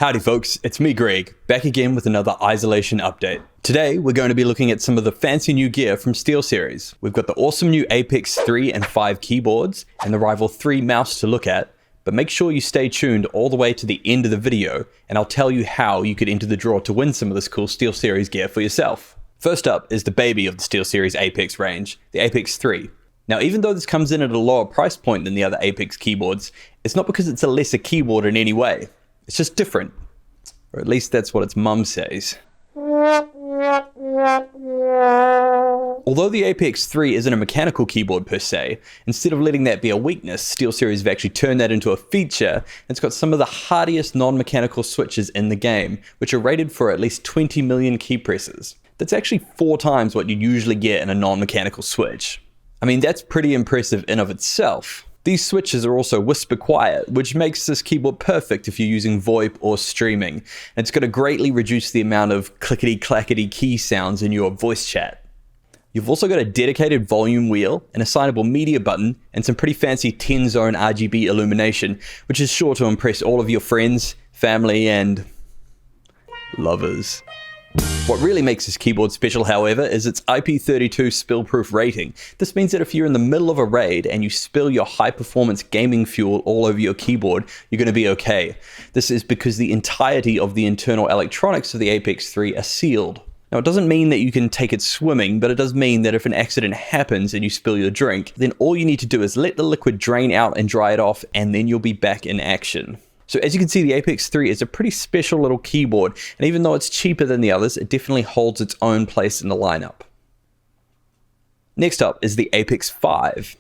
Howdy folks, it's me Greg, back again with another isolation update. Today we're going to be looking at some of the fancy new gear from SteelSeries. We've got the awesome new Apex 3 and 5 keyboards and the Rival 3 mouse to look at, but make sure you stay tuned all the way to the end of the video and I'll tell you how you could enter the draw to win some of this cool SteelSeries gear for yourself. First up is the baby of the SteelSeries Apex range, the Apex 3. Now, even though this comes in at a lower price point than the other Apex keyboards, it's not because it's a lesser keyboard in any way. It's just different. Or at least that's what its mum says. Although the Apex 3 isn't a mechanical keyboard per se, instead of letting that be a weakness, SteelSeries have actually turned that into a feature. It's got some of the hardiest non-mechanical switches in the game, which are rated for at least 20 million key presses. That's actually 4 times what you'd usually get in a non-mechanical switch. I mean, that's pretty impressive in of itself. These switches are also whisper quiet, which makes this keyboard perfect if you're using VoIP or streaming. And it's going to greatly reduce the amount of clickety-clackety key sounds in your voice chat. You've also got a dedicated volume wheel, an assignable media button, and some pretty fancy 10-zone RGB illumination, which is sure to impress all of your friends, family, and lovers. What really makes this keyboard special, however, is its IP32 spill-proof rating. This means that if you're in the middle of a raid and you spill your high-performance gaming fuel all over your keyboard, you're going to be okay. This is because the entirety of the internal electronics of the Apex 3 are sealed. Now, it doesn't mean that you can take it swimming, but it does mean that if an accident happens and you spill your drink, then all you need to do is let the liquid drain out and dry it off, and then you'll be back in action. So as you can see, the Apex 3 is a pretty special little keyboard, and even though it's cheaper than the others, it definitely holds its own place in the lineup. Next up is the Apex 5.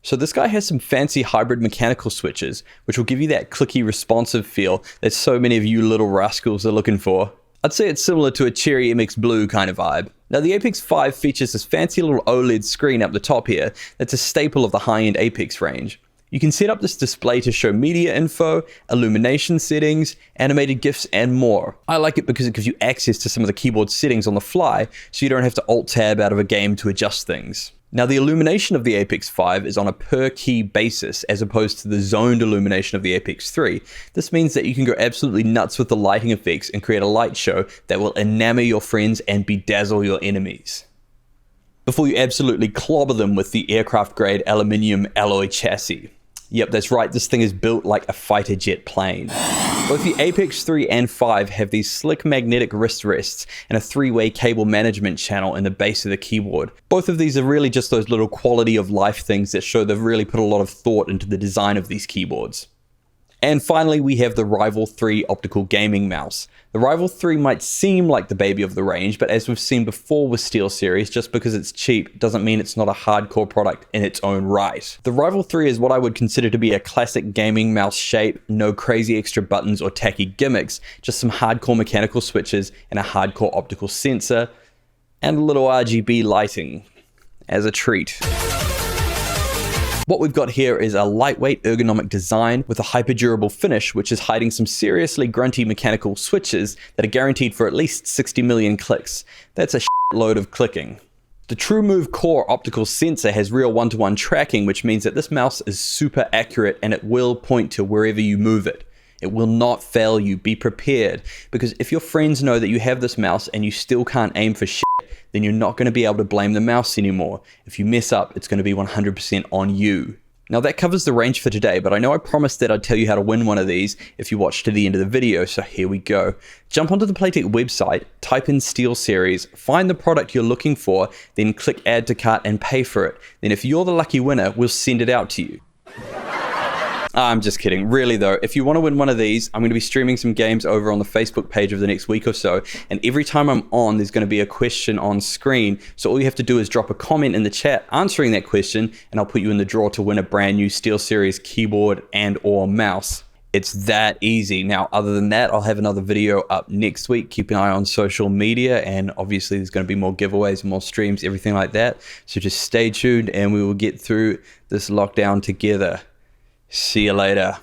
So this guy has some fancy hybrid mechanical switches, which will give you that clicky responsive feel that so many of you little rascals are looking for. I'd say it's similar to a Cherry MX Blue kind of vibe. Now the Apex 5 features this fancy little OLED screen up the top here that's a staple of the high-end Apex range. You can set up this display to show media info, illumination settings, animated GIFs, and more. I like it because it gives you access to some of the keyboard settings on the fly, so you don't have to Alt-Tab out of a game to adjust things. Now the illumination of the Apex 5 is on a per key basis as opposed to the zoned illumination of the Apex 3. This means that you can go absolutely nuts with the lighting effects and create a light show that will enamor your friends and bedazzle your enemies, before you absolutely clobber them with the aircraft grade aluminium alloy chassis. Yep, that's right, this thing is built like a fighter jet plane. Both the Apex 3 and 5 have these slick magnetic wrist rests and a 3-way cable management channel in the base of the keyboard. Both of these are really just those little quality of life things that show they've really put a lot of thought into the design of these keyboards. And finally, we have the Rival 3 optical gaming mouse. The Rival 3 might seem like the baby of the range, but as we've seen before with SteelSeries, just because it's cheap doesn't mean it's not a hardcore product in its own right. The Rival 3 is what I would consider to be a classic gaming mouse shape, no crazy extra buttons or tacky gimmicks, just some hardcore mechanical switches and a hardcore optical sensor, and a little RGB lighting as a treat. What we've got here is a lightweight ergonomic design with a hyper-durable finish, which is hiding some seriously grunty mechanical switches that are guaranteed for at least 60 million clicks. That's a shitload of clicking. The TrueMove Core optical sensor has real one-to-one tracking, which means that this mouse is super accurate and it will point to wherever you move it. It will not fail you. Be prepared, because if your friends know that you have this mouse and you still can't aim for shit, then you're not going to be able to blame the mouse anymore. If you mess up, it's going to be 100% on you. Now that covers the range for today, but I know I promised that I'd tell you how to win one of these if you watch to the end of the video, so here we go. Jump onto the Playtech website, type in SteelSeries, find the product you're looking for, then click Add to Cart and pay for it. Then if you're the lucky winner, we'll send it out to you. I'm just kidding. Really though, if you want to win one of these, I'm going to be streaming some games over on the Facebook page over the next week or so, and every time I'm on, there's going to be a question on screen, so all you have to do is drop a comment in the chat answering that question, and I'll put you in the draw to win a brand new SteelSeries keyboard and or mouse. It's that easy. Now, other than that, I'll have another video up next week. Keep an eye on social media, and obviously there's going to be more giveaways, more streams, everything like that, so just stay tuned and we will get through this lockdown together. See you later.